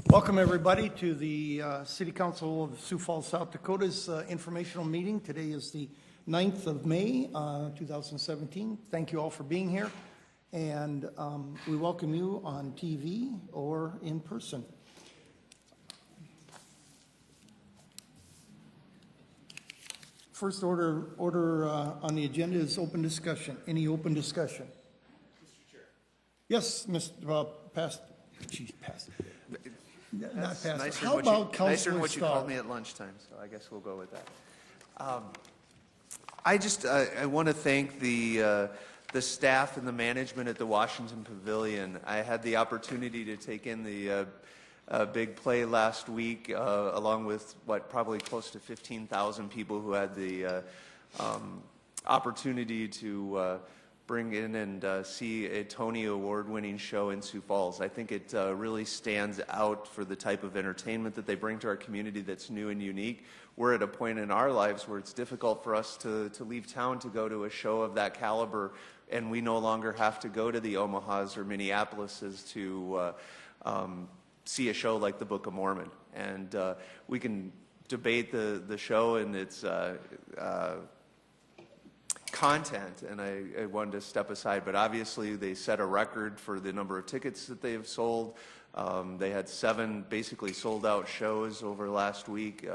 Welcome everybody to the City Council of Sioux Falls, South Dakota's informational meeting. Today is the 9th of May, 2017. Thank you all for being here, and we welcome you on TV or in person. First order on the agenda is open discussion. Any open discussion? Mr. Chair. Yes, Mr. Past. Geez, past. Not past. Nicer How about Councilor nicer than what you called me at lunchtime, so I guess we'll go with that. I want to thank the staff and the management at the Washington Pavilion. I had the opportunity to take in the big play last week, along with probably close to 15,000 people who had the opportunity to bring in and see a Tony Award-winning show in Sioux Falls. I think it really stands out for the type of entertainment that they bring to our community that's new and unique. We're at a point in our lives where it's difficult for us to leave town to go to a show of that caliber, and we no longer have to go to the Omahas or Minneapolises to see a show like the Book of Mormon. And we can debate the show and its content, and I wanted to step aside, but obviously they set a record for the number of tickets that they have sold. They had 7 basically sold out shows over last week,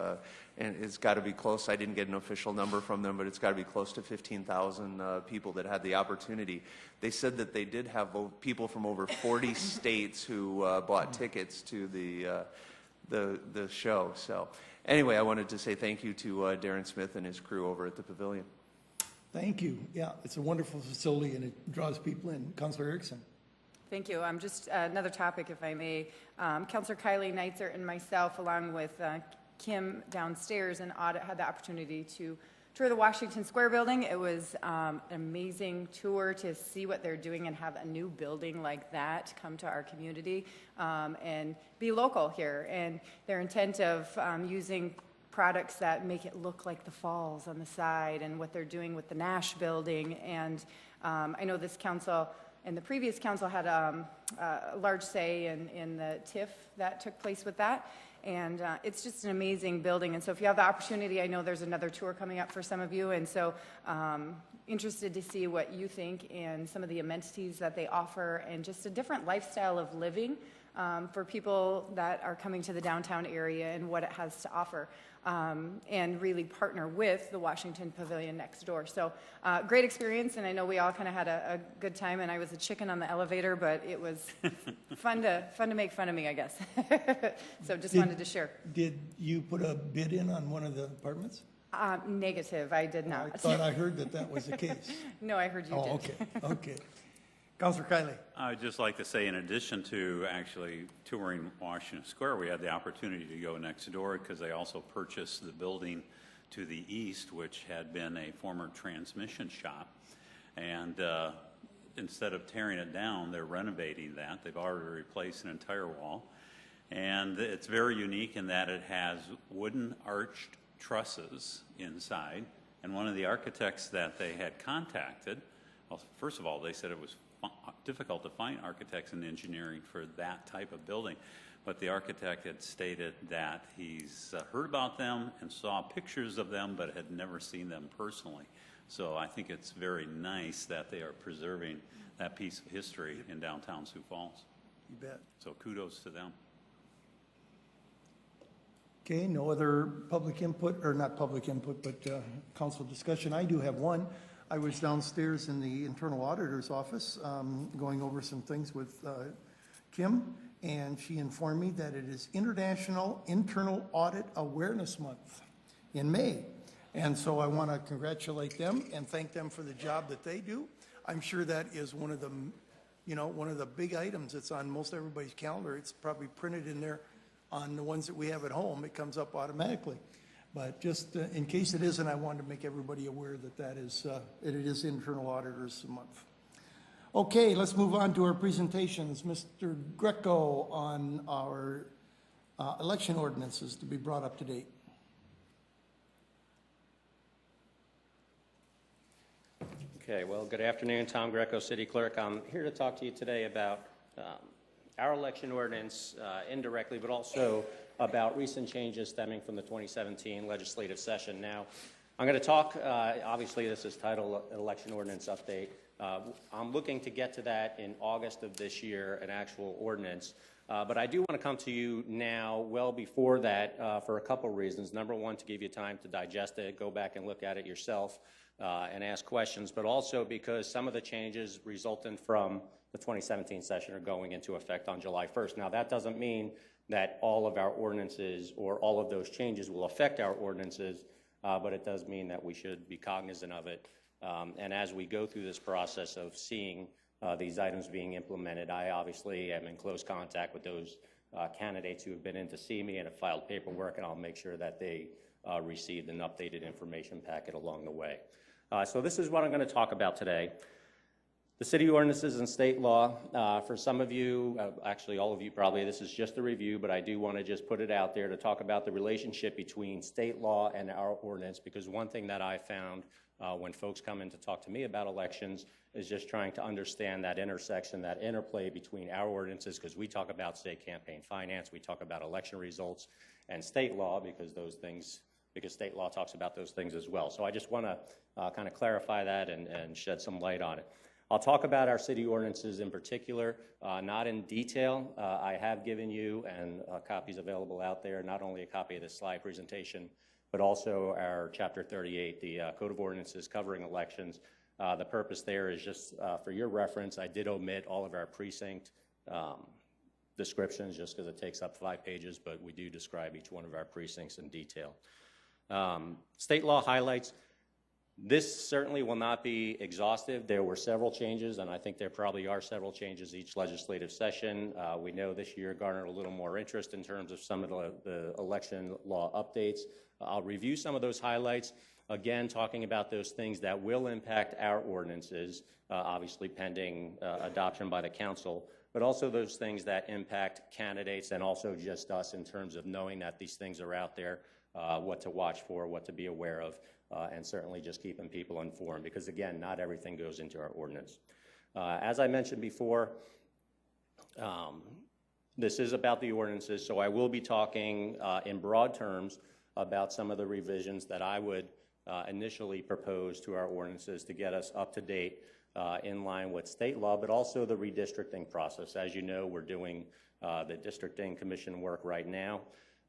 and it's got to be close. I didn't get an official number from them, but it's got to be close to 15,000 people that had the opportunity. They said that they did have people from over 40 states who bought tickets to the show. So anyway, I wanted to say thank you to Darren Smith and his crew over at the Pavilion. Thank you. Yeah, it's a wonderful facility and it draws people in. Councilor Erickson. Thank you. Just another topic, if I may. Councilor Kylie Neitzer and myself, along with Kim downstairs in audit, had the opportunity to tour the Washington Square building. It was an amazing tour to see what they're doing and have a new building like that come to our community and be local here. And their intent of using products that make it look like the falls on the side, and what they're doing with the Nash building. And I know this council and the previous council had a large say in the TIF that took place with that. And it's just an amazing building. And so if you have the opportunity, I know there's another tour coming up for some of you. And so interested to see what you think and some of the amenities that they offer, and just a different lifestyle of living for people that are coming to the downtown area and what it has to offer. And really partner with the Washington Pavilion next door. So great experience, and I know we all kind of had a good time, and I was a chicken on the elevator, but it was fun to make fun of me, I guess. So just wanted to share. Did you put a bid in on one of the apartments? Negative, I did not. I thought I heard that was the case. No, I heard you did. Okay. Councilor Kiley. I'd just like to say, in addition to actually touring Washington Square, we had the opportunity to go next door because they also purchased the building to the east, which had been a former transmission shop. And instead of tearing it down, they're renovating that. They've already replaced an entire wall. And it's very unique in that it has wooden arched trusses inside. And one of the architects that they had contacted, well, first of all, they said it was difficult to find architects and engineering for that type of building, but the architect had stated that he's heard about them and saw pictures of them, but had never seen them personally. So I think it's very nice that they are preserving that piece of history in downtown Sioux Falls. You bet. So kudos to them. Okay, no other public input, or not public input, but council discussion. I do have one. I was downstairs in the internal auditor's office going over some things with Kim, and she informed me that it is International Internal Audit Awareness Month in May. And so I want to congratulate them and thank them for the job that they do. I'm sure that is one of the big items that's on most everybody's calendar. It's probably printed in there on the ones that we have at home. It comes up automatically. But just in case it isn't, I wanted to make everybody aware that it is Internal Auditors Month. Okay, let's move on to our presentations. Mr. Greco on our election ordinances to be brought up to date. Okay, well, good afternoon. Tom Greco, City Clerk. I'm here to talk to you today about our election ordinance indirectly, but also about recent changes stemming from the 2017 legislative session. Now, I'm going to talk, obviously this is titled Election Ordinance Update. I'm looking to get to that in August of this year, an actual ordinance. But I do want to come to you now, well before that, for a couple reasons. Number one, to give you time to digest it, go back and look at it yourself, and ask questions, but also because some of the changes resulting from the 2017 session are going into effect on July 1st. Now, that doesn't mean that all of our ordinances or all of those changes will affect our ordinances, but it does mean that we should be cognizant of it. And as we go through this process of seeing these items being implemented, I obviously am in close contact with those candidates who have been in to see me and have filed paperwork, and I'll make sure that they received an updated information packet along the way. So this is what I'm going to talk about today. The city ordinances and state law. For some of you, actually all of you probably, this is just a review, but I do want to just put it out there to talk about the relationship between state law and our ordinance, because one thing that I found when folks come in to talk to me about elections is just trying to understand that intersection, that interplay between our ordinances, because we talk about state campaign finance, we talk about election results, and state law, because state law talks about those things as well. So I just want to kind of clarify that and shed some light on it. I'll talk about our city ordinances in particular, not in detail. I have given you, and copies available out there, not only a copy of this slide presentation, but also our Chapter 38, the Code of Ordinances covering elections. The purpose there is just for your reference. I did omit all of our precinct descriptions just because it takes up 5 pages, but we do describe each one of our precincts in detail. State law highlights. This certainly will not be exhaustive. There were several changes, and I think there probably are several changes each legislative session. We know this year garnered a little more interest in terms of some of the election law updates. I'll review some of those highlights, again, talking about those things that will impact our ordinances, obviously pending adoption by the council, but also those things that impact candidates and also just us in terms of knowing that these things are out there, what to watch for, what to be aware of, and certainly just keeping people informed, because again, not everything goes into our ordinance. As I mentioned before, this is about the ordinances, so I will be talking in broad terms about some of the revisions that I would initially propose to our ordinances to get us up to date in line with state law, but also the redistricting process. As you know, we're doing the districting commission work right now.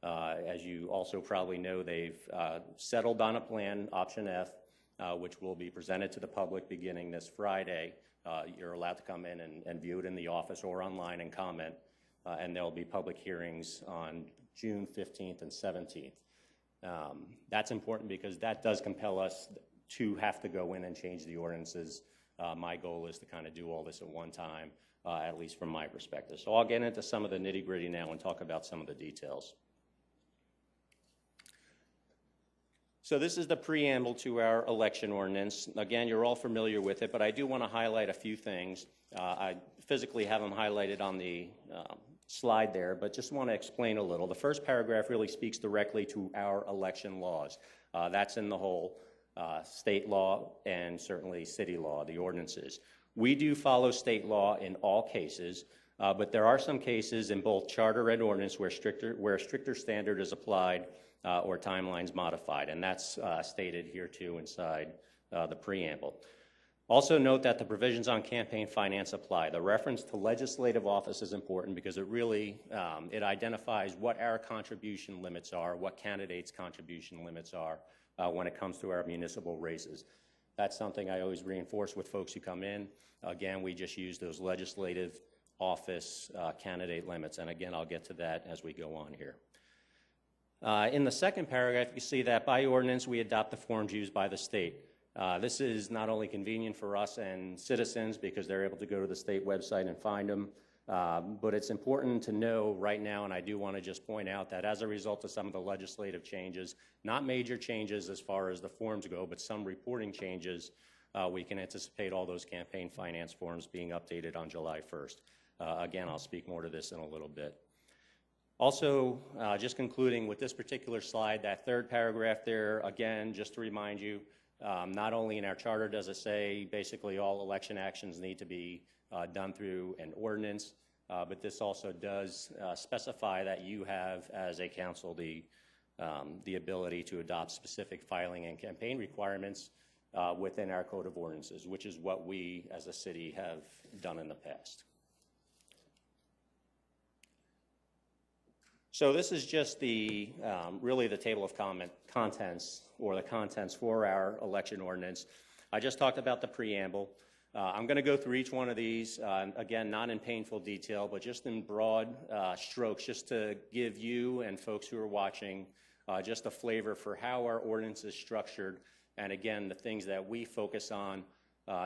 As you also probably know, they've settled on a plan, option F, which will be presented to the public beginning this Friday. You're allowed to come in and view it in the office or online and comment, and there'll be public hearings on June 15th and 17th. That's important because that does compel us to have to go in and change the ordinances. My goal is to kind of do all this at one time, at least from my perspective. So I'll get into some of the nitty-gritty now and talk about some of the details. So this is the preamble to our election ordinance. Again, you're all familiar with it, but I do want to highlight a few things. I physically have them highlighted on the slide there, but just want to explain a little. The first paragraph really speaks directly to our election laws. That's in the whole state law and certainly city law, the ordinances. We do follow state law in all cases, but there are some cases in both charter and ordinance where a stricter standard is applied or timelines modified, and that's stated here too inside the preamble. Also note that the provisions on campaign finance apply. The reference to legislative office is important because it really, it identifies what our contribution limits are, what candidates' contribution limits are when it comes to our municipal races. That's something I always reinforce with folks who come in. Again, we just use those legislative office candidate limits, and again, I'll get to that as we go on here. In the second paragraph, you see that by ordinance, we adopt the forms used by the state. This is not only convenient for us and citizens because they're able to go to the state website and find them, but it's important to know right now, and I do want to just point out that as a result of some of the legislative changes, not major changes as far as the forms go, but some reporting changes, we can anticipate all those campaign finance forms being updated on July 1st. Again, I'll speak more to this in a little bit. Also, just concluding with this particular slide, that third paragraph there, again, just to remind you, not only in our charter does it say basically all election actions need to be done through an ordinance, but this also does specify that you have, as a council, the ability to adopt specific filing and campaign requirements within our code of ordinances, which is what we as a city have done in the past. So this is just the really the table of contents, or the contents for our election ordinance. I just talked about the preamble. I'm going to go through each one of these, again, not in painful detail, but just in broad strokes, just to give you and folks who are watching just a flavor for how our ordinance is structured, and again, the things that we focus on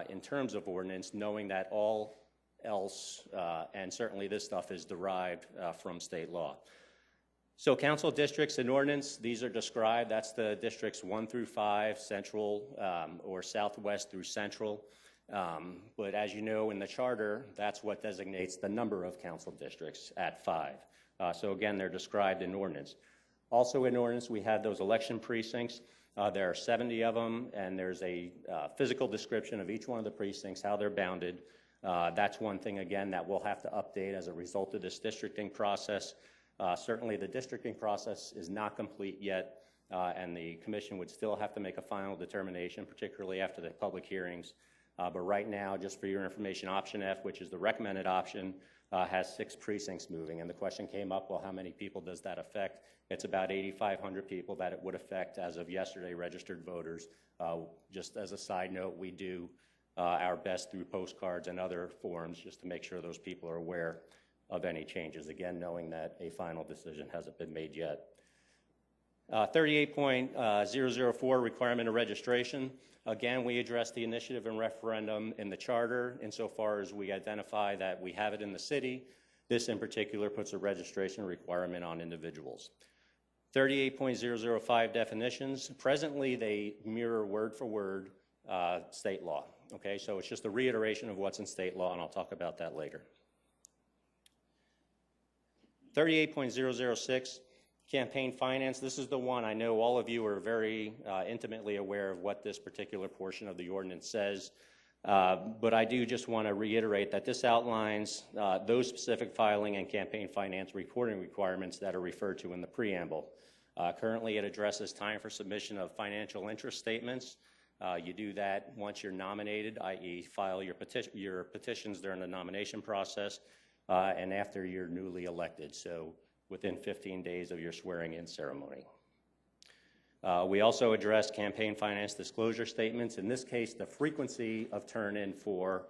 in terms of ordinance, knowing that all else, and certainly this stuff, is derived from state law. So council districts and ordinance, these are described. That's the districts 1 through 5, central or southwest through central. But as you know, in the charter, that's what designates the number of council districts at 5. So again, they're described in ordinance. Also in ordinance, we have those election precincts. There are 70 of them, and there's a physical description of each one of the precincts, how they're bounded. That's one thing, again, that we'll have to update as a result of this districting process. Certainly the districting process is not complete yet, and the commission would still have to make a final determination, particularly after the public hearings. But right now, just for your information, option F, which is the recommended option, has 6 precincts moving. And the question came up, well, how many people does that affect? It's about 8,500 people that it would affect as of yesterday, registered voters. Just as a side note, we do our best through postcards and other forms just to make sure those people are aware of any changes, again, knowing that a final decision hasn't been made yet. 38.004, requirement of registration. Again, we address the initiative and referendum in the charter insofar as we identify that we have it in the city. This in particular puts a registration requirement on individuals. 38.005, definitions. Presently, they mirror word for word state law. Okay, so it's just a reiteration of what's in state law, and I'll talk about that later. 38.006, campaign finance. This is the one I know all of you are very intimately aware of what this particular portion of the ordinance says. But I do just want to reiterate that this outlines those specific filing and campaign finance reporting requirements that are referred to in the preamble. Currently, it addresses time for submission of financial interest statements. You do that once you're nominated, i.e. file your petitions during the nomination process, and after you're newly elected, so within 15 days of your swearing-in ceremony. We also address campaign finance disclosure statements. In this case, the frequency of turn-in for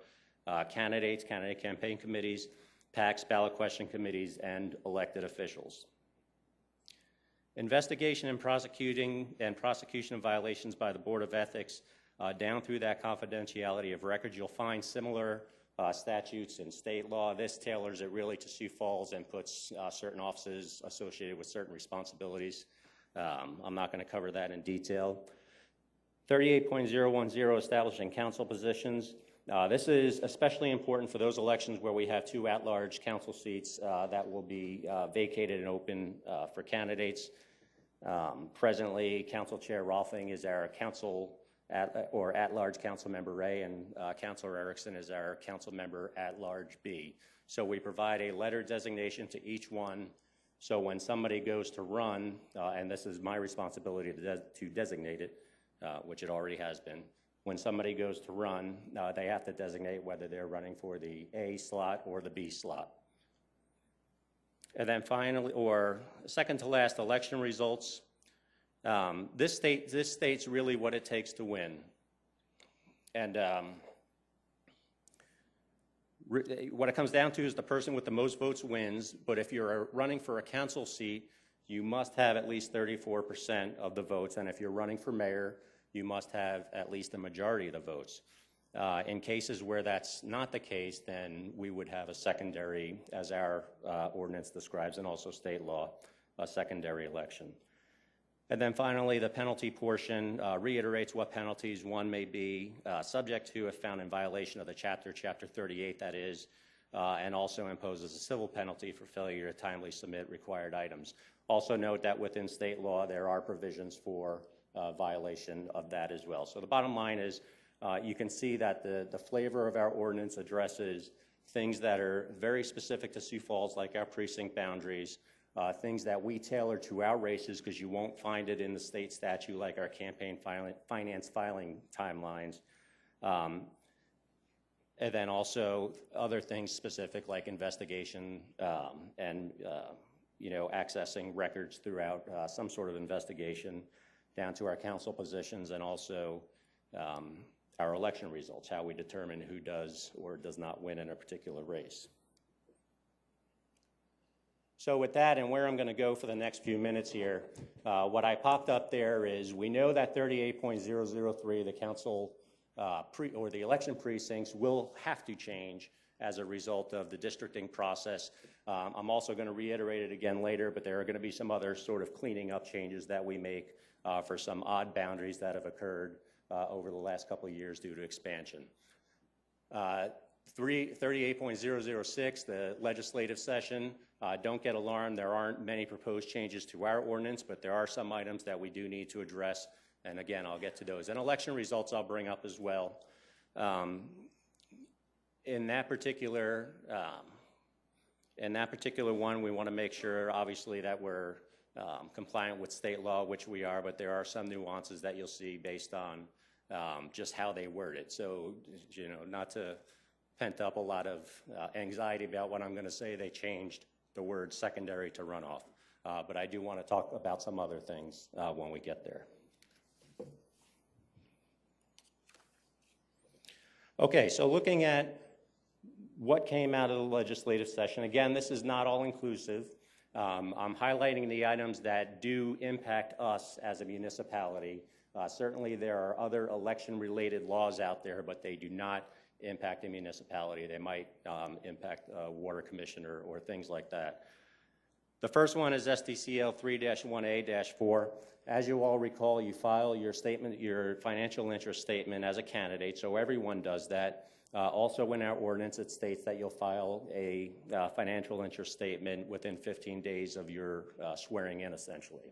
candidates, candidate campaign committees, PACs, ballot question committees, and elected officials. Investigation and prosecution of violations by the Board of Ethics, down through that confidentiality of records. You'll find similar statutes in state law. This tailors it really to Sioux Falls and puts certain offices associated with certain responsibilities. I'm not going to cover that in detail. 38.010, establishing council positions. This is especially important for those elections where we have 2 at-large council seats that will be vacated and open for candidates. Presently, Council Chair Rolfing is our at-large council member Ray, and Councilor Erickson is our council member at-large B. So we provide a letter designation to each one. So when somebody goes to run, and this is my responsibility to designate it, which it already has been, when somebody goes to run, they have to designate whether they're running for the A slot or the B slot. And then finally, or second to last, election results. This states really what it takes to win. And what it comes down to is the person with the most votes wins, but if you're running for a council seat, you must have at least 34% of the votes, and if you're running for mayor, you must have at least a majority of the votes. In cases where that's not the case, then we would have a secondary, as our ordinance describes, and also state law, a secondary election. And then finally, the penalty portion reiterates what penalties one may be subject to if found in violation of the Chapter 38, that is, and also imposes a civil penalty for failure to timely submit required items. Also note that within state law, there are provisions for violation of that as well. So the bottom line is you can see that the flavor of our ordinance addresses things that are very specific to Sioux Falls, like our precinct boundaries, things that we tailor to our races, because you won't find it in the state statute, like our campaign finance filing timelines. And then also other things specific like investigation and accessing records throughout some sort of investigation, down to our council positions, and also our election results, how we determine who does or does not win in a particular race. So with that, and where I'm going to go for the next few minutes here, what I popped up there is we know that 38.003, the council or the election precincts, will have to change as a result of the districting process. I'm also going to reiterate it again later, but there are going to be some other sort of cleaning up changes that we make for some odd boundaries that have occurred over the last couple of years due to expansion. 38.006, the legislative session, don't get alarmed. There aren't many proposed changes to our ordinance, but there are some items that we do need to address. And again, I'll get to those. And election results I'll bring up as well. In that particular one, we want to make sure, obviously, that we're compliant with state law, which we are, but there are some nuances that you'll see based on just how they word it. So, not to pent up a lot of anxiety about what I'm going to say, they changed the word secondary to runoff. But I do want to talk about some other things when we get there. Okay, so looking at what came out of the legislative session, again, this is not all inclusive. I'm highlighting the items that do impact us as a municipality. Certainly there are other election-related laws out there, but they do not impact a municipality. They might impact a water commissioner or things like that. The first one is SDCL 3-1A-4. As you all recall, you file your statement, your financial interest statement as a candidate, so everyone does that. Also in our ordinance, it states that you'll file a financial interest statement within 15 days of your swearing in, essentially.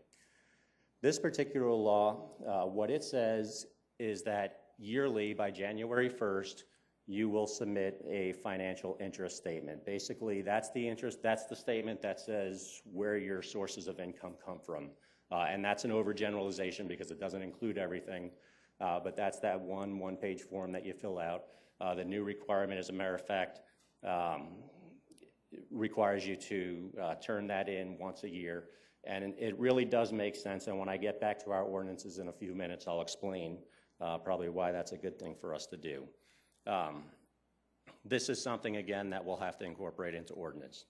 This particular law, what it says is that yearly, by January 1st, you will submit a financial interest statement. Basically, that's the statement that says where your sources of income come from. And that's an overgeneralization because it doesn't include everything, but that's that one-page form that you fill out. The new requirement, as a matter of fact, requires you to turn that in once a year. And it really does make sense, and when I get back to our ordinances in a few minutes, I'll explain probably why that's a good thing for us to do. This is something, again, that we'll have to incorporate into ordinance.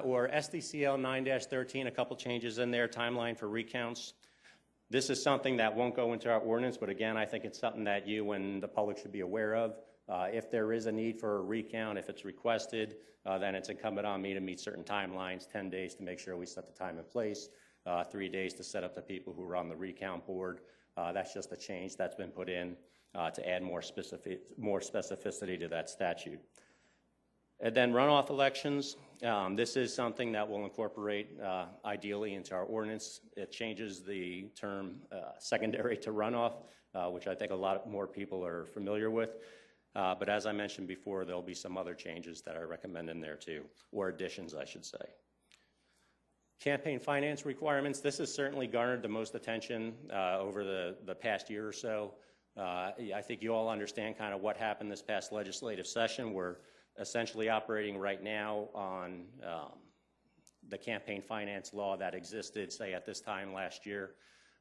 Or SDCL 9-13, a couple changes in there, timeline for recounts. This is something that won't go into our ordinance, but again, I think it's something that you and the public should be aware of. If there is a need for a recount, if it's requested, then it's incumbent on me to meet certain timelines, 10 days to make sure we set the time in place, 3 days to set up the people who are on the recount board. That's just a change that's been put in to add more specificity to that statute. And then runoff elections, this is something that we'll incorporate ideally into our ordinance. It changes the term secondary to runoff, which I think a lot more people are familiar with. But as I mentioned before, there'll be some other changes that I recommend in there too, or additions, I should say. Campaign finance requirements, this has certainly garnered the most attention over the past year or so. I think you all understand kind of what happened this past legislative session. We're essentially operating right now on the campaign finance law that existed, say, at this time last year.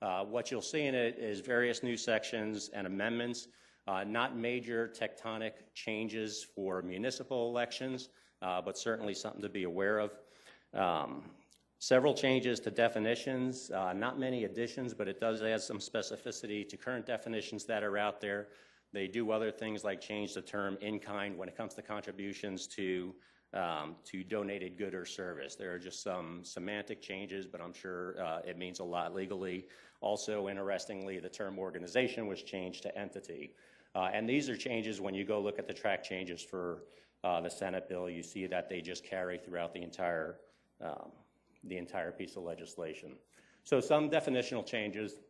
What you'll see in it is various new sections and amendments, not major tectonic changes for municipal elections, but certainly something to be aware of. Several changes to definitions, not many additions, but it does add some specificity to current definitions that are out there. They do other things like change the term in kind when it comes to contributions to donated good or service. There are just some semantic changes, but I'm sure it means a lot legally. Also, interestingly, the term organization was changed to entity. And these are changes when you go look at the track changes for the Senate bill, you see that they just carry throughout the entire piece of legislation. So some definitional changes,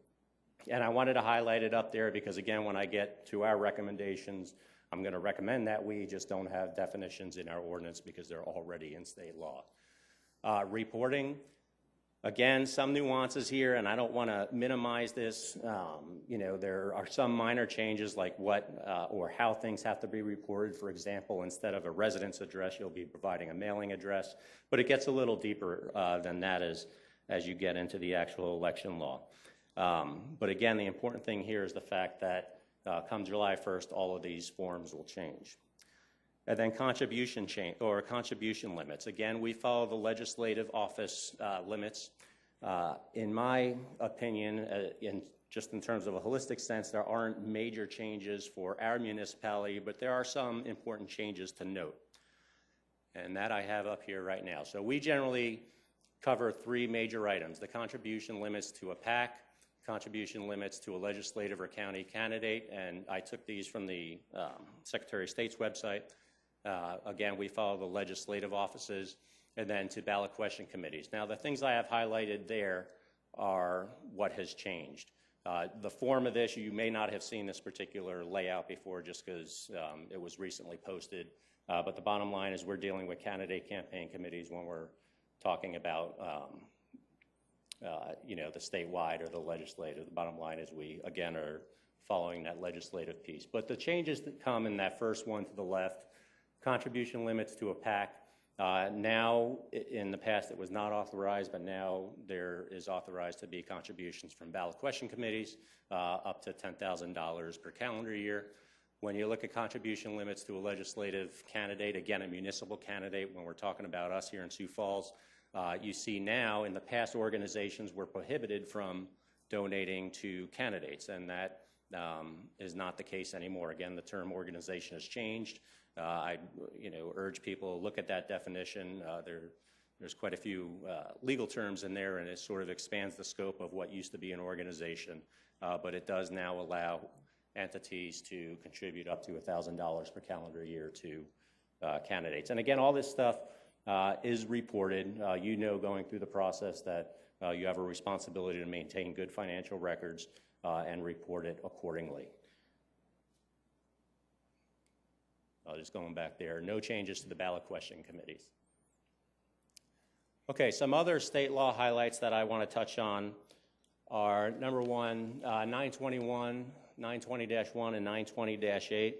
and I wanted to highlight it up there because, again, when I get to our recommendations, I'm going to recommend that we just don't have definitions in our ordinance because they're already in state law. Reporting, again, some nuances here, and I don't want to minimize this. You know, there are some minor changes like what or how things have to be reported. For example, instead of a residence address, you'll be providing a mailing address. But it gets a little deeper than that as you get into the actual election law. But again, the important thing here is the fact that come July 1st, all of these forms will change. And then contribution limits. Again, we follow the legislative office limits. In my opinion, just in terms of a holistic sense, there aren't major changes for our municipality, but there are some important changes to note. And that I have up here right now. So we generally cover 3 major items: the contribution limits to a PAC, contribution limits to a legislative or county candidate, and I took these from the Secretary of State's website. Again, we follow the legislative offices, and then to ballot question committees. Now, the things I have highlighted there are what has changed. The form of this, you may not have seen this particular layout before just because it was recently posted, but the bottom line is we're dealing with candidate campaign committees when we're talking about you know, the statewide or the legislative. The bottom line is we, again, are following that legislative piece. But the changes that come in that first one to the left, contribution limits to a PAC. Now, in the past, it was not authorized, but now there is authorized to be contributions from ballot question committees up to $10,000 per calendar year. When you look at contribution limits to a legislative candidate, again, a municipal candidate, when we're talking about us here in Sioux Falls, you see now in the past organizations were prohibited from donating to candidates, and that is not the case anymore. Again, the term organization has changed. I urge people to look at that definition. There's quite a few legal terms in there, and it sort of expands the scope of what used to be an organization, but it does now allow entities to contribute up to $1,000 per calendar year to candidates. And again, all this stuff is reported. You know, going through the process that you have a responsibility to maintain good financial records and report it accordingly. Just going back there, no changes to the ballot question committees. Okay, some other state law highlights that I want to touch on are, number one, 921, 920-1, and 920-8.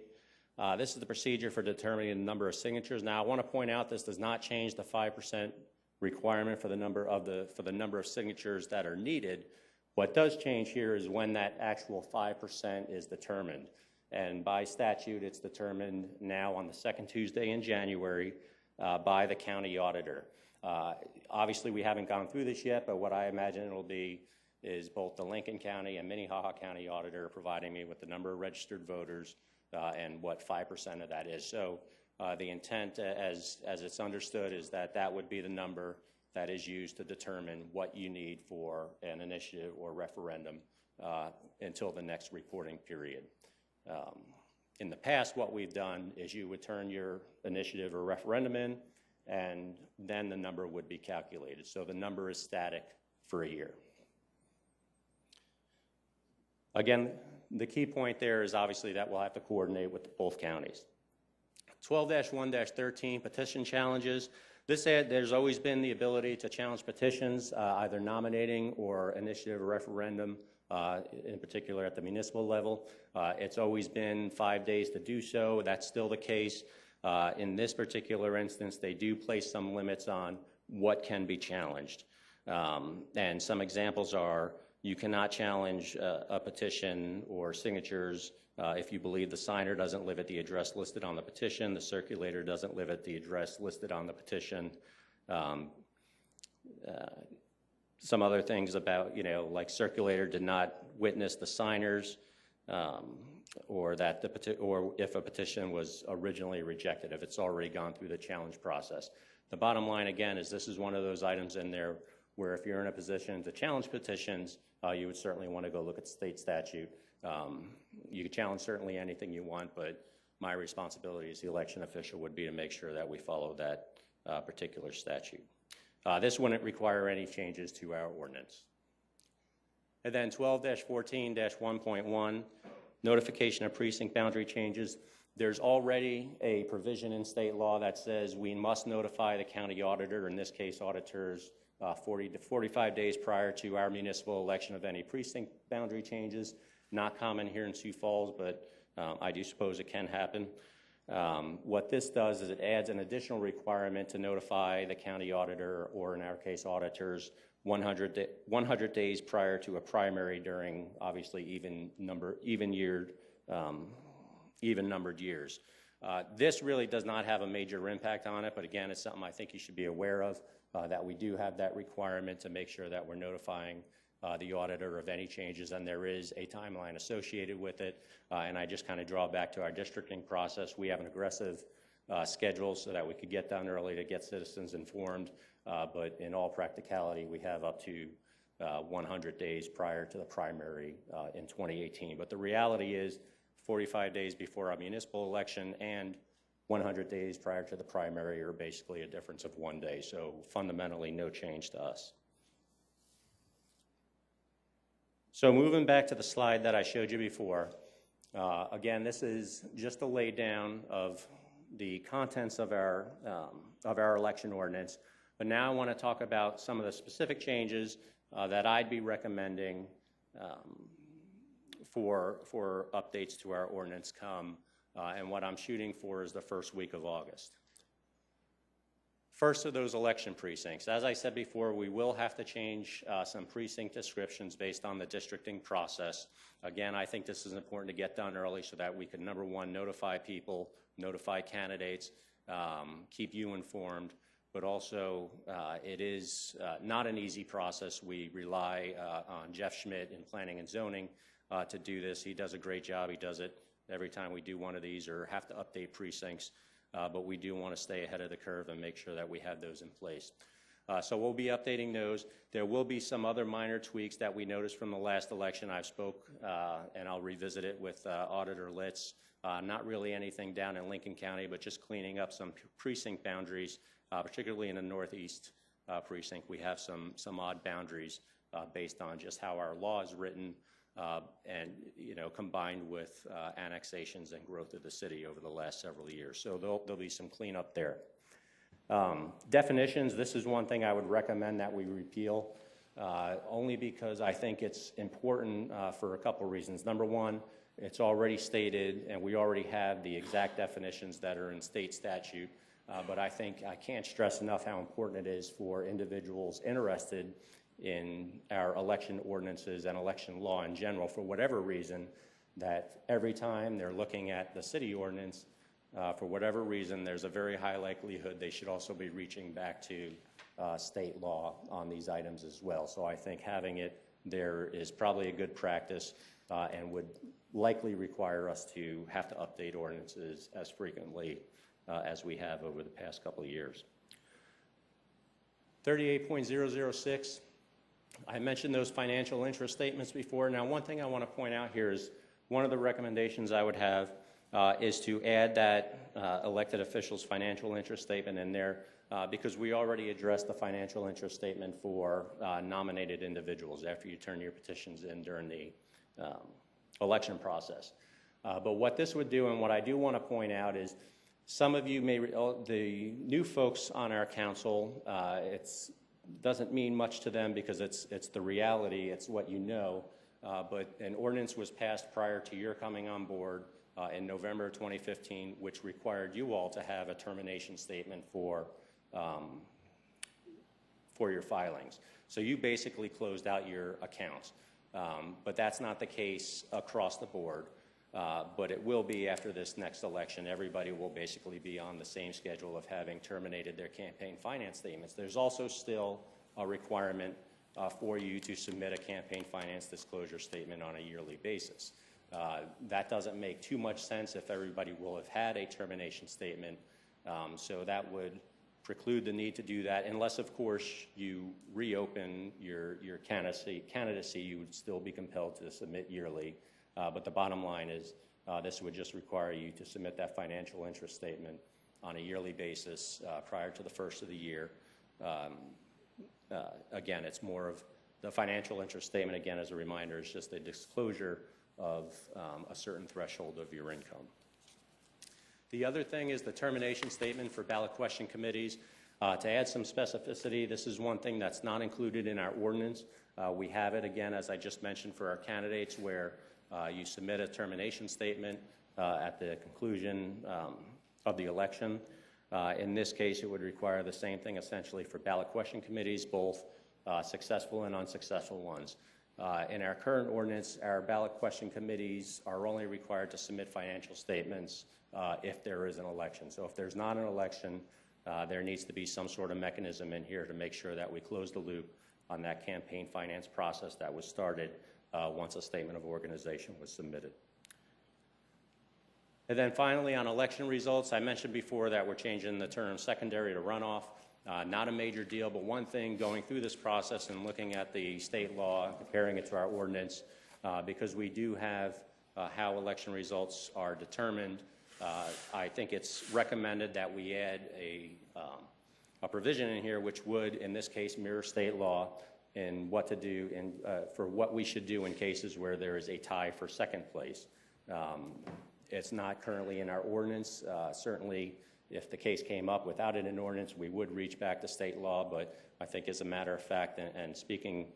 This is the procedure for determining the number of signatures. Now, I want to point out this does not change the 5% requirement for the number of signatures that are needed. What does change here is when that actual 5% is determined. And by statute, it's determined now on the second Tuesday in January by the county auditor. Obviously, we haven't gone through this yet, but what I imagine it'll be is both the Lincoln County and Minnehaha County auditor providing me with the number of registered voters and what 5% of that is. So the intent, as it's understood, is that that would be the number that is used to determine what you need for an initiative or referendum until the next reporting period. In the past, what we've done is you would turn your initiative or referendum in, and then the number would be calculated. So the number is static for a year. Again, the key point there is obviously that we'll have to coordinate with both counties. 12-1-13, petition challenges. This ad, there's always been the ability to challenge petitions, either nominating or initiative or referendum, in particular at the municipal level. It's always been 5 days to do so. That's still the case. In this particular instance, they do place some limits on what can be challenged. And some examples are you cannot challenge a petition or signatures if you believe the signer doesn't live at the address listed on the petition, the circulator doesn't live at the address listed on the petition. Some other things about, like circulator did not witness the signers, or if a petition was originally rejected, if it's already gone through the challenge process. The bottom line, again, is this is one of those items in there where if you're in a position to challenge petitions, you would certainly want to go look at state statute. You can challenge certainly anything you want, but my responsibility as the election official would be to make sure that we follow that particular statute. This wouldn't require any changes to our ordinance. And then 12-14-1.1, notification of precinct boundary changes. There's already a provision in state law that says we must notify the county auditor, in this case auditors, 40 to 45 days prior to our municipal election of any precinct boundary changes. Not common here in Sioux Falls, but I do suppose it can happen. What this does is it adds an additional requirement to notify the county auditor, or in our case auditors, 100 days prior to a primary during obviously even numbered years. This really does not have a major impact on it, but again, it's something I think you should be aware of, that we do have that requirement to make sure that we're notifying the auditor of any changes, and there is a timeline associated with it. And I just kind of draw back to our districting process. We have an aggressive schedule so that we could get done early to get citizens informed, but in all practicality, we have up to 100 days prior to the primary in 2018. But the reality is 45 days before our municipal election and 100 days prior to the primary are basically a difference of 1 day. So fundamentally no change to us. So moving back to the slide that I showed you before, again, this is just a lay down of the contents of our election ordinance. But now I want to talk about some of the specific changes that I'd be recommending for updates to our ordinance come, and what I'm shooting for is the first week of August. First of those election precincts. As I said before, we will have to change some precinct descriptions based on the districting process. Again, I think this is important to get done early so that we can, number one, notify people, notify candidates, keep you informed, but also it is not an easy process. We rely on Jeff Schmidt in Planning and Zoning to do this. He does a great job. He does it every time we do one of these or have to update precincts. But we do want to stay ahead of the curve and make sure that we have those in place. So we'll be updating those. There will be some other minor tweaks that we noticed from the last election. I've spoke, and I'll revisit it with Auditor Litz. Not really anything down in Lincoln County, but just cleaning up some precinct boundaries, particularly in the northeast precinct. We have some odd boundaries based on just how our law is written, and combined with annexations and growth of the city over the last several years. So there'll be some cleanup there. Definitions, this is one thing I would recommend that we repeal, only because I think it's important for a couple reasons. Number one, it's already stated, and we already have the exact definitions that are in state statute, but I think I can't stress enough how important it is for individuals interested in our election ordinances and election law in general, for whatever reason, that every time they're looking at the city ordinance, for whatever reason, there's a very high likelihood they should also be reaching back to state law on these items as well. So I think having it there is probably a good practice and would likely require us to have to update ordinances as frequently as we have over the past couple of years. 38.006. I mentioned those financial interest statements before. Now, one thing I want to point out here is one of the recommendations I would have is to add that elected officials' financial interest statement in there because we already addressed the financial interest statement for nominated individuals after you turn your petitions in during the election process. But what this would do, and what I do want to point out is some of you may, the new folks on our council, doesn't mean much to them because it's the reality, it's what you know, but an ordinance was passed prior to your coming on board in November 2015, which required you all to have a termination statement for your filings. So you basically closed out your accounts, but that's not the case across the board. But it will be after this next election. Everybody will basically be on the same schedule of having terminated their campaign finance statements. There's also still a requirement for you to submit a campaign finance disclosure statement on a yearly basis. That doesn't make too much sense if everybody will have had a termination statement. So that would preclude the need to do that, unless, of course, you reopen your candidacy, you would still be compelled to submit yearly. But the bottom line is this would just require you to submit that financial interest statement on a yearly basis prior to the first of the year. Again, it's more of the financial interest statement, again, as a reminder, is just a disclosure of a certain threshold of your income. The other thing is the termination statement for ballot question committees. To add some specificity, this is one thing that's not included in our ordinance. We have it, again, as I just mentioned, for our candidates, where you submit a termination statement at the conclusion of the election. In this case, it would require the same thing, essentially, for ballot question committees, both successful and unsuccessful ones. In our current ordinance, our ballot question committees are only required to submit financial statements if there is an election. So if there's not an election, there needs to be some sort of mechanism in here to make sure that we close the loop on that campaign finance process that was started once a statement of organization was submitted. And then finally, on election results, I mentioned before that we're changing the term secondary to runoff. Not a major deal, but one thing going through this process and looking at the state law and comparing it to our ordinance, because we do have how election results are determined, I think it's recommended that we add a provision in here which would, in this case, mirror state law in what to do for what we should do in cases where there is a tie for second place. It's not currently in our ordinance. Certainly, if the case came up without it in ordinance, we would reach back to state law, but I think as a matter of fact, and speaking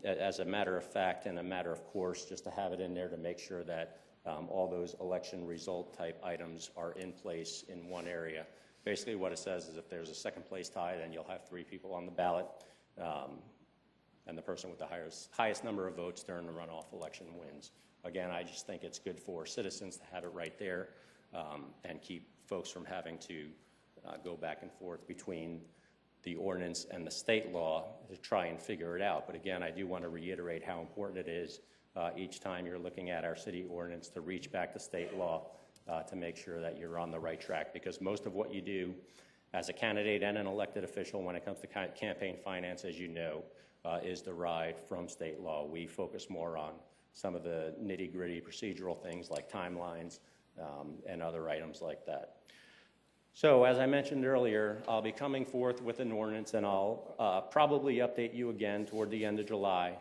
as a matter of fact and a matter of course, just to have it in there to make sure that all those election result type items are in place in one area. Basically what it says is if there's a second place tie, then you'll have 3 people on the ballot, and the person with the highest number of votes during the runoff election wins. Again, I just think it's good for citizens to have it right there and keep folks from having to go back and forth between the ordinance and the state law to try and figure it out. But again, I do want to reiterate how important it is each time you're looking at our city ordinance to reach back to state law to make sure that you're on the right track, because most of what you do as a candidate and an elected official when it comes to campaign finance, as you know, is derived from state law. We focus more on some of the nitty-gritty procedural things like timelines and other items like that. So as I mentioned earlier, I'll be coming forth with an ordinance, and I'll probably update you again toward the end of July,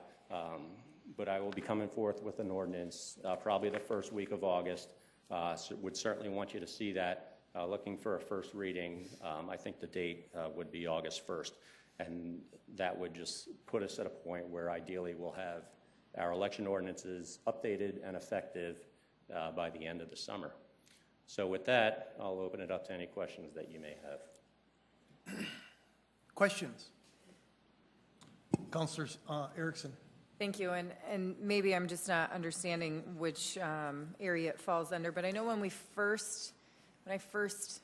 but I will be coming forth with an ordinance probably the first week of August. So would certainly want you to see that. Looking for a first reading, I think the date would be August 1st, and that would just put us at a point where ideally we'll have our election ordinances updated and effective by the end of the summer. So with that, I'll open it up to any questions that you may have. Questions? Councilor Erickson. Thank you, and maybe I'm just not understanding which area it falls under, but I know when I first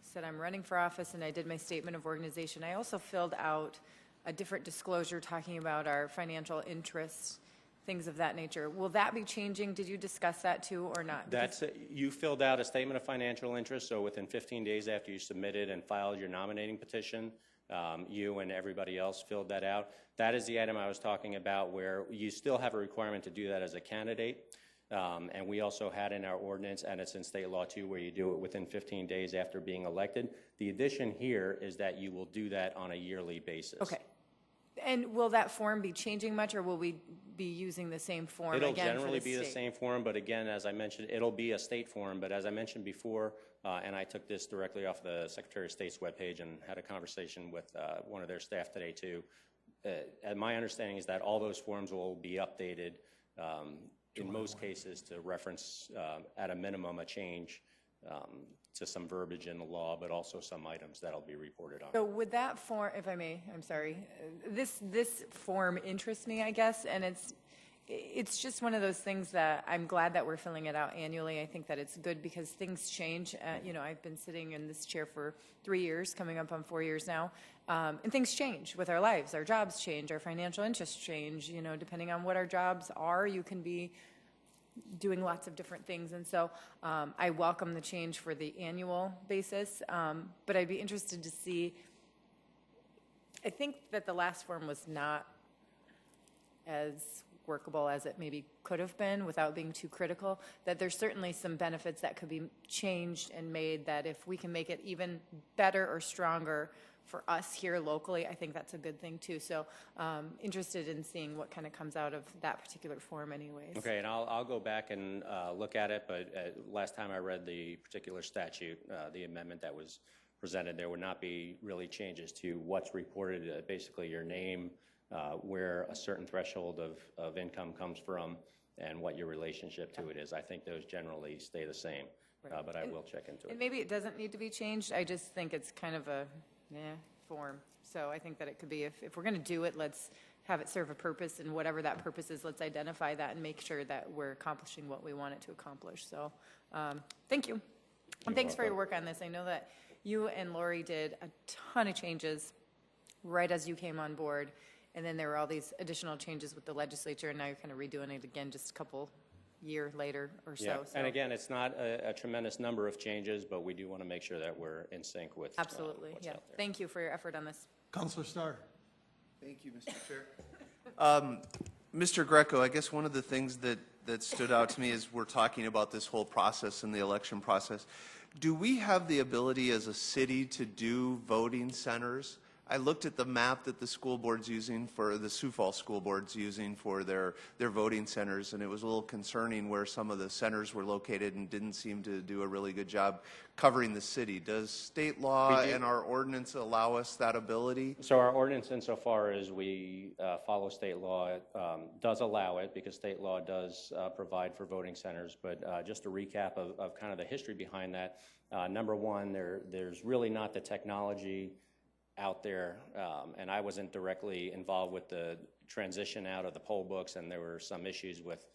said I'm running for office and I did my statement of organization, I also filled out a different disclosure talking about our financial interests, things of that nature. Will that be changing? Did you discuss that too or not? You filled out a statement of financial interest, so within 15 days after you submitted and filed your nominating petition, you and everybody else filled that out. That is the item I was talking about, where you still have a requirement to do that as a candidate. And we also had in our ordinance, and it's in state law too, where you do it within 15 days after being elected. The addition here is that you will do that on a yearly basis. Okay. And will that form be changing much, or will we be using the same form again for the state? It'll generally be the same form, but again, as I mentioned, it'll be a state form. But as I mentioned before, and I took this directly off the Secretary of State's webpage and had a conversation with one of their staff today too. And my understanding is that all those forms will be updated in most cases to reference at a minimum a change to some verbiage in the law, but also some items that'll be reported on. So would that form, if I may, I'm sorry, this form interests me, I guess, and it's just one of those things that I'm glad that we're filling it out annually. I think that it's good because things change. You know, I've been sitting in this chair for 3 years, coming up on 4 years now, and things change with our lives. Our jobs change, our financial interests change. You know, depending on what our jobs are, you can be doing lots of different things, and so I welcome the change for the annual basis, but I'd be interested to see, I think that the last form was not as workable as it maybe could have been without being too critical, that there's certainly some benefits that could be changed and made, that if we can make it even better or stronger for us here locally, I think that's a good thing too. So interested in seeing what kind of comes out of that particular form anyways. Okay, and I'll go back and look at it, but last time I read the particular statute, the amendment that was presented, there would not be really changes to what's reported, basically your name, where a certain threshold of income comes from, and what your relationship to it is. I think those generally stay the same, but I will check into it. And maybe it doesn't need to be changed. I just think it's kind of a form. So I think that it could be, if we're going to do it, let's have it serve a purpose, and whatever that purpose is, let's identify that and make sure that we're accomplishing what we want it to accomplish. So thank you. And thanks for your work on this. I know that you and Lori did a ton of changes right as you came on board, and then there were all these additional changes with the legislature, and now you're kind of redoing it again just a couple year later or so. Yeah, So and again, it's not a tremendous number of changes, but we do want to make sure that we're in sync with absolutely, what's yeah. out there. Thank you for your effort on this. Councilor Starr. Thank you, Mr. Chair. Mr. Greco, I guess one of the things that stood out to me is we're talking about this whole process and the election process. Do we have the ability as a city to do voting centers? I looked at the map that the school board's using for, the Sioux Falls school board's using for their voting centers, and it was a little concerning where some of the centers were located and didn't seem to do a really good job covering the city. Does state law and our ordinance allow us that ability? So our ordinance, insofar as we follow state law, does allow it, because state law does provide for voting centers. But just a recap of kind of the history behind that. Number one, there's really not the technology out there, and I wasn't directly involved with the transition out of the poll books, and there were some issues with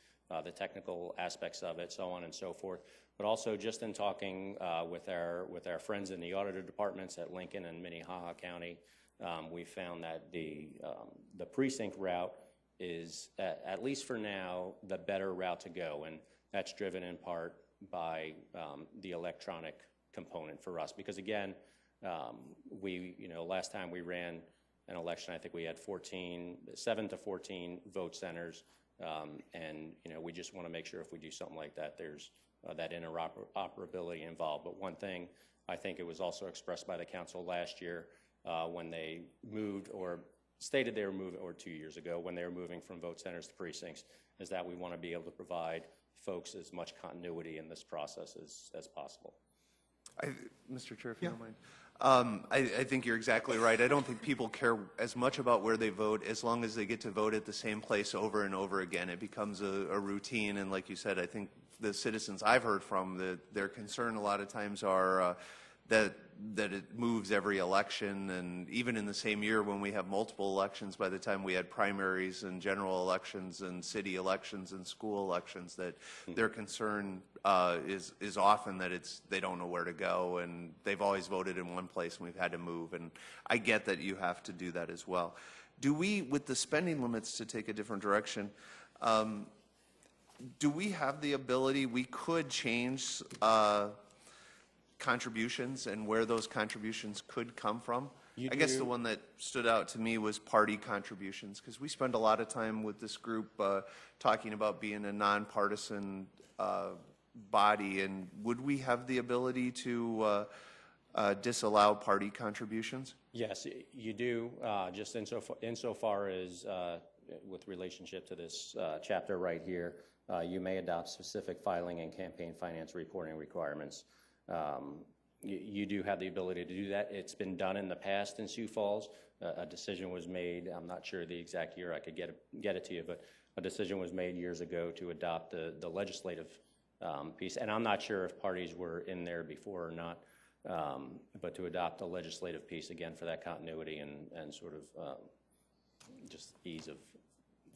the technical aspects of it, so on and so forth. But also just in talking with our friends in the auditor departments at Lincoln and Minnehaha County, we found that the precinct route is, at least for now, the better route to go, and that's driven in part by the electronic component for us, because again, last time we ran an election, I think we had 7 to 14 vote centers, and we just want to make sure if we do something like that, there's that interoperability involved. But one thing I think it was also expressed by the council last year when they moved, or stated they were moving, or 2 years ago when they were moving from vote centers to precincts, is that we want to be able to provide folks as much continuity in this process as possible. Mr. Chair, if you don't mind. I think you're exactly right. I don't think people care as much about where they vote as long as they get to vote at the same place over and over again. It becomes a routine, and like you said, I think the citizens I've heard from, their concern a lot of times are that it moves every election, and even in the same year when we have multiple elections, by the time we had primaries and general elections and city elections and school elections, that their concern is often that they don't know where to go, and they've always voted in one place and we've had to move, and I get that you have to do that as well. Do we, with the spending limits, to take a different direction, do we have the ability, we could change contributions and where those contributions could come from? I guess the one that stood out to me was party contributions, because we spend a lot of time with this group talking about being a nonpartisan body, and would we have the ability to disallow party contributions? Yes, you do, just insofar as with relationship to this chapter right here, you may adopt specific filing and campaign finance reporting requirements. You do have the ability to do that. It's been done in the past in Sioux Falls. A decision was made, I'm not sure the exact year, I could get it to you, but a decision was made years ago to adopt the legislative piece. And I'm not sure if parties were in there before or not, but to adopt the legislative piece, again, for that continuity and sort of just ease of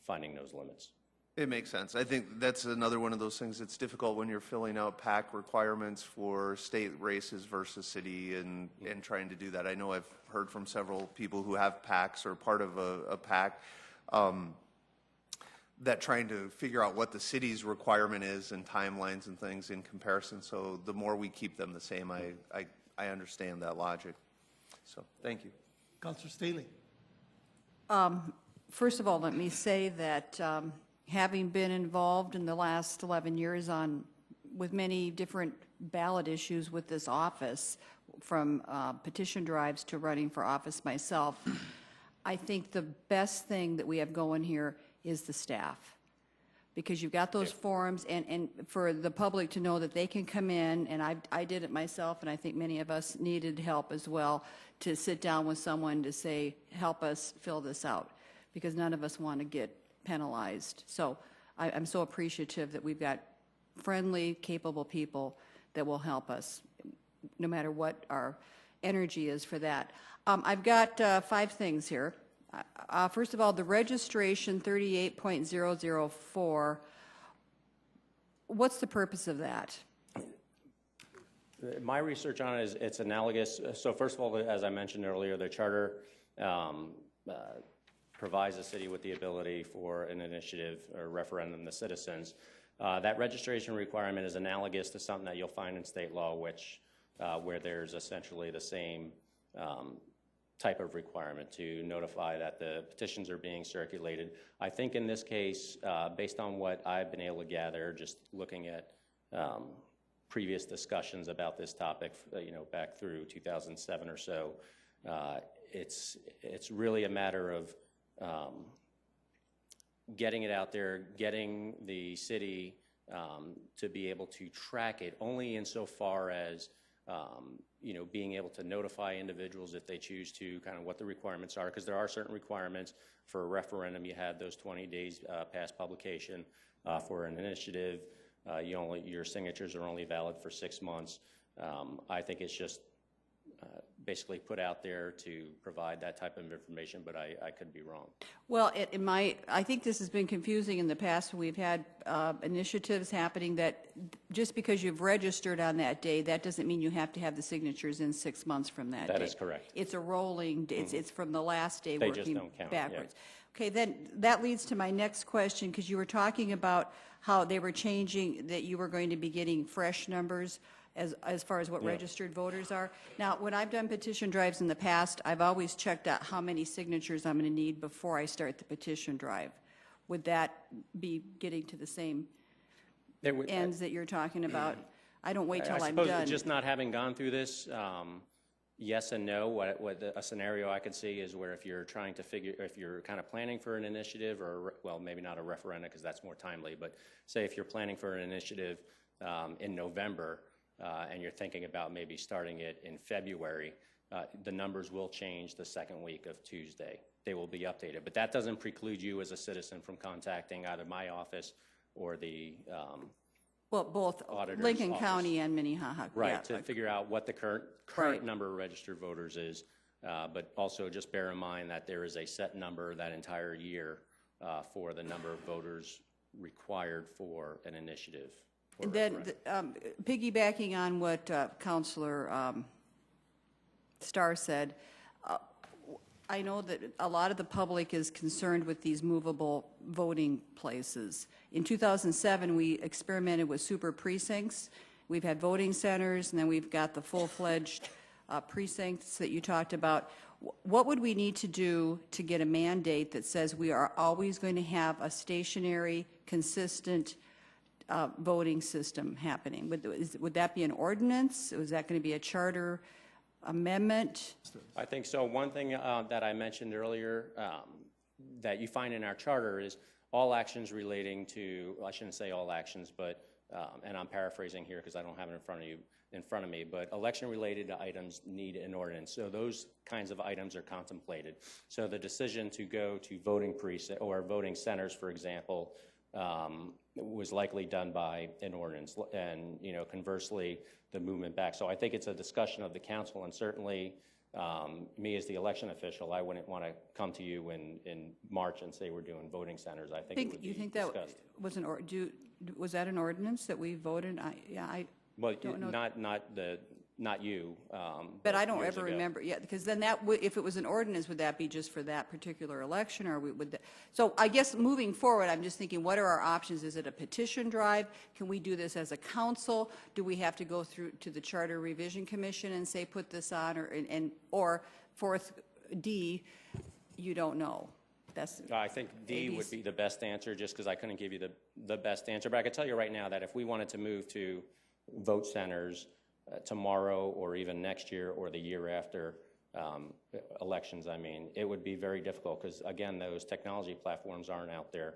finding those limits. It makes sense. I think that's another one of those things that's difficult when you're filling out PAC requirements for state races versus city and trying to do that. I know I've heard from several people who have PACs or part of a PAC that trying to figure out what the city's requirement is and timelines and things in comparison. So the more we keep them the same, I understand that logic. So thank you. Councilor Staley. First of all, let me say that having been involved in the last 11 years with many different ballot issues with this office, from petition drives to running for office myself, I think the best thing that we have going here is the staff. Because you've got those forums, and for the public to know that they can come in, and I did it myself, and I think many of us needed help as well, to sit down with someone to say, help us fill this out, because none of us want to get penalized. So I'm so appreciative that we've got friendly, capable people that will help us, no matter what our energy is for that. I've got 5 things here. First of all, the registration 38.004, what's the purpose of that? My research on it is it's analogous. So first of all, as I mentioned earlier, the charter provides the city with the ability for an initiative or referendum the citizens. That registration requirement is analogous to something that you'll find in state law, which where there's essentially the same type of requirement to notify that the petitions are being circulated. I think in this case, based on what I've been able to gather, just looking at previous discussions about this topic, back through 2007 or so, it's really a matter of getting it out there, getting the city to be able to track it, only insofar as being able to notify individuals if they choose to, kind of what the requirements are, because there are certain requirements for a referendum. You have those 20 days past publication. For an initiative, your signatures are only valid for 6 months. I think it's just basically put out there to provide that type of information, but I could be wrong. Well, I think this has been confusing in the past. We've had initiatives happening that just because you've registered on that day, that doesn't mean you have to have the signatures in 6 months from that day. That is correct. It's a rolling, it's from the last day They working just don't count, backwards. yeah. Okay, then that leads to my next question, because you were talking about how they were changing, that you were going to be getting fresh numbers as far as what registered voters are. Now, when I've done petition drives in the past, I've always checked out how many signatures I'm going to need before I start the petition drive. Would that be getting to the same ends that you're talking about? I don't wait till I'm suppose done. just not having gone through this, yes and no. What a scenario I could see is where if you're trying to if you're kind of planning for an initiative, or, well, maybe not a referendum because that's more timely, but say if you're planning for an initiative in November, and you're thinking about maybe starting it in February, the numbers will change the second week of Tuesday. They will be updated. But that doesn't preclude you as a citizen from contacting either my office or the well, both auditor's Lincoln office. County and Minnehaha. Right, yeah. to figure out what the current Right. number of registered voters is. But also just bear in mind that there is a set number that entire year for the number of voters required for an initiative. And then, piggybacking on what Councilor Starr said, I know that a lot of the public is concerned with these movable voting places. In 2007, we experimented with super precincts. We've had voting centers, and then we've got the full-fledged precincts that you talked about. What would we need to do to get a mandate that says we are always going to have a stationary, consistent voting system happening? Would that be an ordinance? Was that going to be a charter amendment? I think so. One thing that I mentioned earlier that you find in our charter is all actions relating to, I shouldn't say all actions, but, and I'm paraphrasing here because I don't have it in front of me, but election-related items need an ordinance. So those kinds of items are contemplated. So the decision to go to voting precinct or voting centers, for example, was likely done by an ordinance, and conversely, the movement back. So I think it's a discussion of the council, and certainly me as the election official, I wouldn't want to come to you in March and say we're doing voting centers. I think it would be You think discussed. that was was that an ordinance that we voted? Well, don't know. not you. But I don't years ever ago. remember, because then if it was an ordinance, would that be just for that particular election, or would that? So I guess moving forward, I'm just thinking, what are our options? Is it a petition drive? Can we do this as a council? Do we have to go through to the Charter Revision Commission and say put this on, or fourth D, you don't know? I think D would be the best answer, just because I couldn't give you the best answer. But I can tell you right now that if we wanted to move to vote centers, tomorrow or even next year or the year after elections, I mean, it would be very difficult because, again, those technology platforms aren't out there,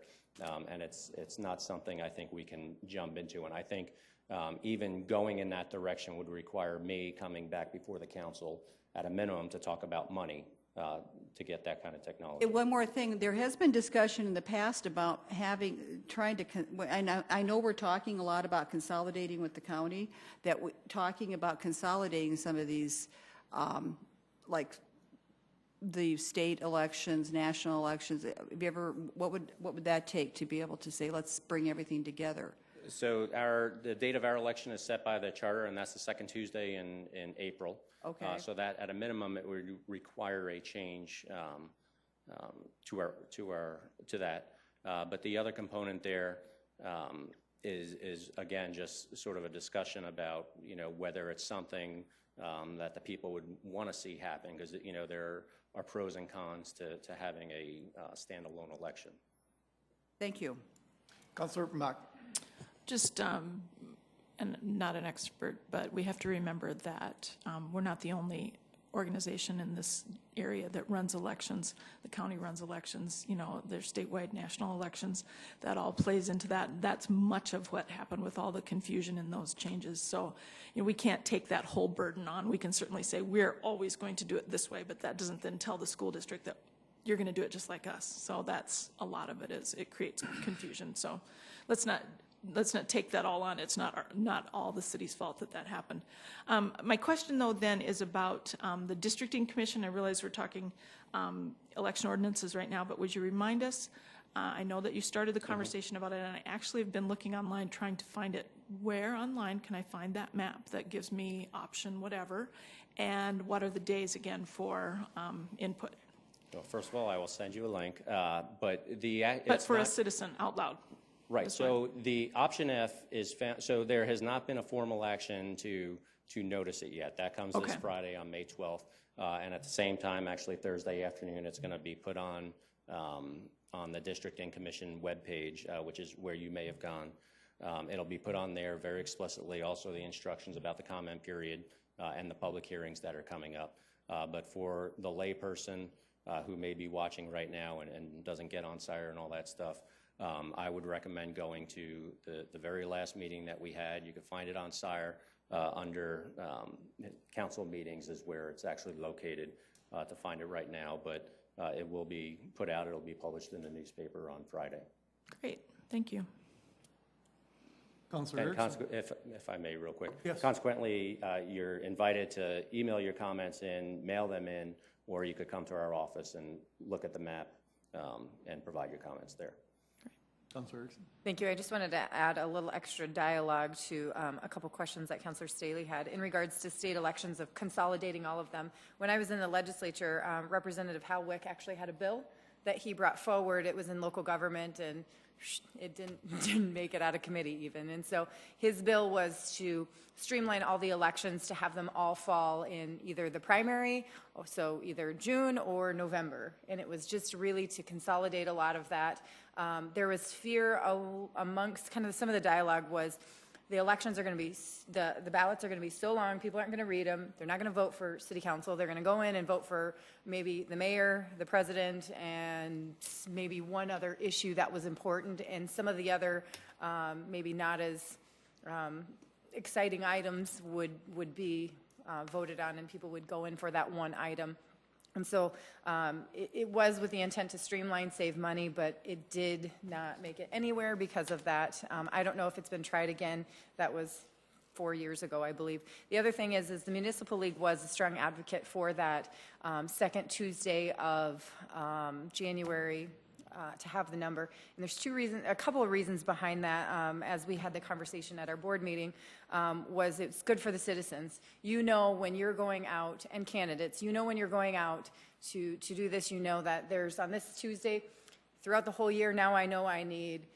and it's not something I think we can jump into. And I think even going in that direction would require me coming back before the council at a minimum to talk about money to get that kind of technology. One more thing, there has been discussion in the past about I know we're talking a lot about consolidating with the county, talking about consolidating some of these, like the state elections, national elections. Have you ever, what would that take to be able to say, let's bring everything together? So the date of our election is set by the charter, and that's the second Tuesday in April. Okay. So that at a minimum, it would require a change to that. But the other component there is again just sort of a discussion about whether it's something that the people would want to see happen, because there are pros and cons to having a standalone election. Thank you. Councilor Mock. Just, and not an expert, but we have to remember that we're not the only organization in this area that runs elections. The county runs elections. There's statewide, national elections. That all plays into that. That's much of what happened with all the confusion in those changes. So we can't take that whole burden on. We can certainly say we're always going to do it this way, but that doesn't then tell the school district that you're going to do it just like us. So that's a lot of it. It creates confusion. So let's not take that all on. It's not all the city's fault that happened. My question, though, then is about the districting commission. I realize we're talking election ordinances right now, but would you remind us? I know that you started the conversation about it, and I actually have been looking online trying to find it. Where online can I find that map that gives me option whatever? And what are the days, again, for input? Well, first of all, I will send you a link. But for a citizen out loud. Right. So the option F is found. So there has not been a formal action to notice it yet. That comes this Friday on May 12th, and at the same time, actually Thursday afternoon, it's going to be put on the District and Commission webpage, which is where you may have gone. It'll be put on there very explicitly. Also, the instructions about the comment period and the public hearings that are coming up. But for the layperson who may be watching right now and doesn't get on SIRE and all that stuff, I would recommend going to the very last meeting that we had. You can find it on SIRE under council meetings is where it's actually located to find it right now. But it will be put out. It'll be published in the newspaper on Friday. Great. Thank you. Councilor Erickson. If I may, real quick. Yes. Consequently, you're invited to email your comments in, mail them in, or you could come to our office and look at the map and provide your comments there. Councilor Erickson. Thank you. I just wanted to add a little extra dialogue to a couple questions that Councilor Staley had in regards to state elections, of consolidating all of them. When I was in the legislature, Representative Hal Wick actually had a bill that he brought forward. It was in local government, and it didn't make it out of committee even. And so his bill was to streamline all the elections to have them all fall in either the primary, so either June or November. And it was just really to consolidate a lot of that. There was fear amongst kind of some of the dialogue was the elections are going to be, the ballots are going to be so long, people aren't going to read them, they're not going to vote for city council, they're going to go in and vote for maybe the mayor, the president, and maybe one other issue that was important, and some of the other maybe not as exciting items would be voted on, and people would go in for that one item. And so it was with the intent to streamline, save money, but it did not make it anywhere because of that. I don't know if it's been tried again. That was 4 years ago, I believe. The other thing is the Municipal League was a strong advocate for that second Tuesday of January to have the number. And there's a couple of reasons behind that. As we had the conversation at our board meeting, was it's good for the citizens. You know when you're going out, and candidates, you know when you're going out to do this, you know that there's on this Tuesday, throughout the whole year, now I know I need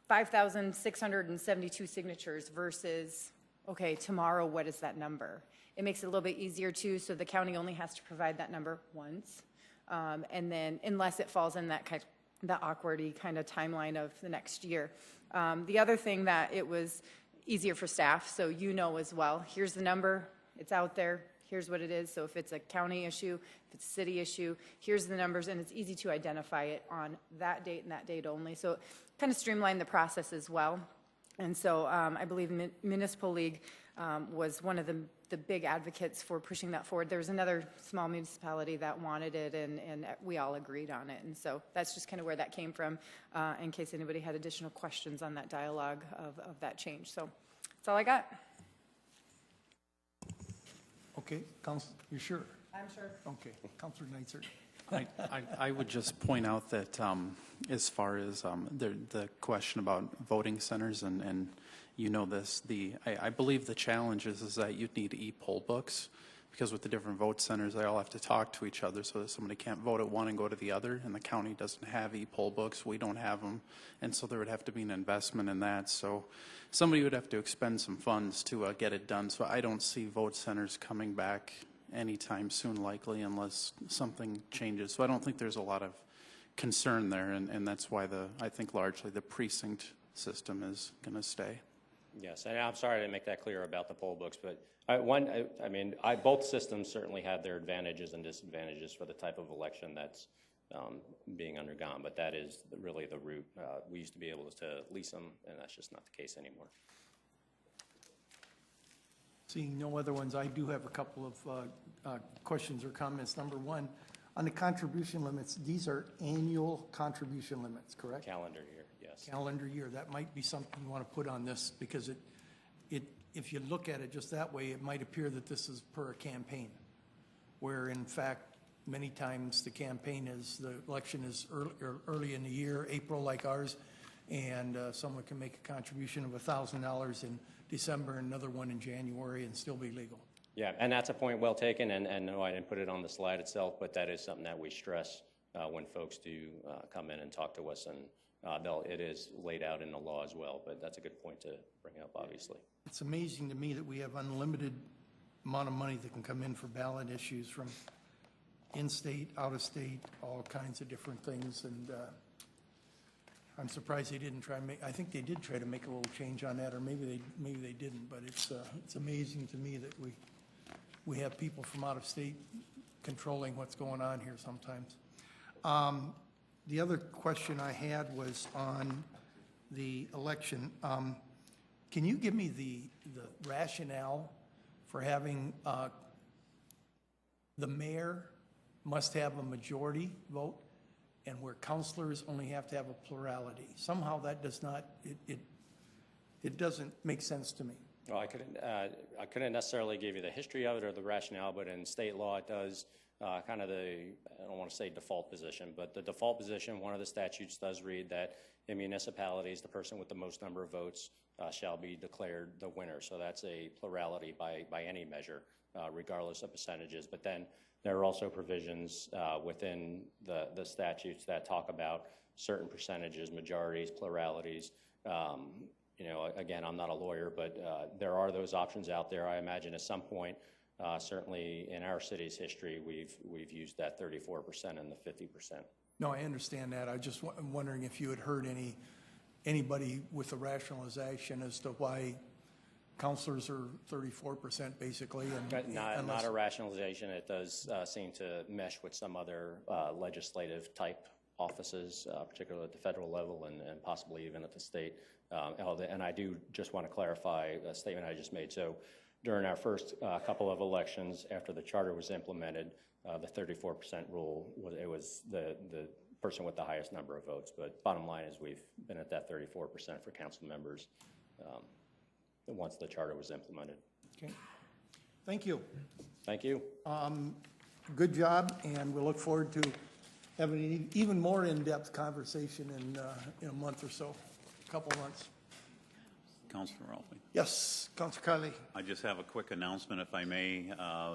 5,672 signatures versus, okay, tomorrow, what is that number? It makes it a little bit easier too, so the county only has to provide that number once. And then, unless it falls in that kind of the awkward-y kind of timeline of the next year. The other thing that it was, easier for staff, so you know as well, here's the number, it's out there, here's what it is. So if it's a county issue, if it's a city issue, here's the numbers, and it's easy to identify it on that date and that date only. So kind of streamline the process as well. And so I believe Municipal League was one of the big advocates for pushing that forward. There was another small municipality that wanted it, and we all agreed on it. And so that's just kind of where that came from, in case anybody had additional questions on that dialogue of that change. So that's all I got. Okay, Council, you sure? I'm sure. Okay, Councilor Neitzer. I would just point out that as far as the question about voting centers, and you know this, I believe the challenge is that you'd need e-poll books, because with the different vote centers, they all have to talk to each other so that somebody can't vote at one and go to the other, and the county doesn't have e-poll books, we don't have them, and so there would have to be an investment in that. So somebody would have to expend some funds to get it done. So I don't see vote centers coming back anytime soon, likely, unless something changes. So I don't think there's a lot of concern there, and that's why I think largely the precinct system is going to stay. Yes, and I'm sorry I didn't make that clear about the poll books, but both systems certainly have their advantages and disadvantages for the type of election that's being undergone, but that is really the route. We used to be able to lease them, and that's just not the case anymore. Seeing no other ones, I do have a couple of questions or comments. Number one, on the contribution limits, these are annual contribution limits, correct? Calendar year, yes. Calendar year. That might be something you want to put on this, because if you look at it just that way, it might appear that this is per a campaign, where in fact many times the election is early in the year, April like ours, and someone can make a contribution of $1,000 in December, another one in January, and still be legal. Yeah, and that's a point well taken, and no, I didn't put it on the slide itself, but that is something that we stress when folks do come in and talk to us, and it is laid out in the law as well, but that's a good point to bring up, obviously. It's amazing to me that we have unlimited amount of money that can come in for ballot issues from in-state, out-of-state, all kinds of different things, and I'm surprised they didn't try to I think they did try to make a little change on that, or maybe they didn't, but it's amazing to me that we have people from out of state controlling what's going on here sometimes. The other question I had was on the election. Can you give me the rationale for having the mayor must have a majority vote, and where councilors only have to have a plurality? Somehow that does not, it doesn't make sense to me. Well, I couldn't necessarily give you the history of it or the rationale, but in state law it does kind of I don't want to say default position, but the default position, one of the statutes does read that in municipalities, the person with the most number of votes shall be declared the winner. So that's a plurality by any measure, regardless of percentages. But then there are also provisions within the statutes that talk about certain percentages, majorities, pluralities. Again, I'm not a lawyer, but there are those options out there. I imagine at some point, certainly in our city's history, we've used that 34% and the 50%. No, I understand that. I just wondering if you had heard anybody with a rationalization as to why councilors are 34% basically. Not a rationalization. It does seem to mesh with some other legislative type offices, particularly at the federal level and possibly even at the state. And I do just want to clarify a statement I just made. So during our first couple of elections, after the charter was implemented, the 34% rule, it was the person with the highest number of votes. But bottom line is we've been at that 34% for council members once the charter was implemented. Okay. Thank you. Thank you. Good job, and we'll look forward to having an even more in-depth conversation in a month or so, a couple months. Councilor Rolfe. Yes, Councilor Kiley. I just have a quick announcement, if I may.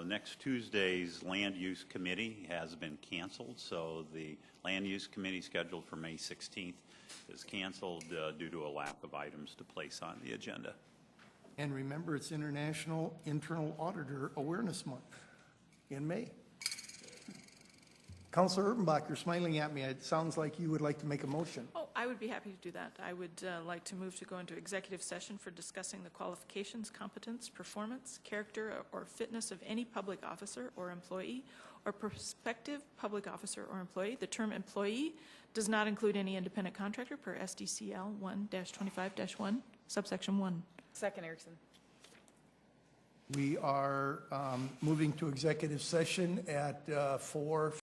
Next Tuesday's Land Use Committee has been canceled, so the Land Use Committee scheduled for May 16th is canceled due to a lack of items to place on the agenda. And remember, it's International Internal Auditor Awareness Month in May. Councilor Urbanbach, you're smiling at me. It sounds like you would like to make a motion. Oh, I would be happy to do that. I would like to move to go into executive session for discussing the qualifications, competence, performance, character, or fitness of any public officer or employee or prospective public officer or employee. The term employee does not include any independent contractor per SDCL 1-25-1, subsection 1. Second, Erickson. We are moving to executive session at 4:00.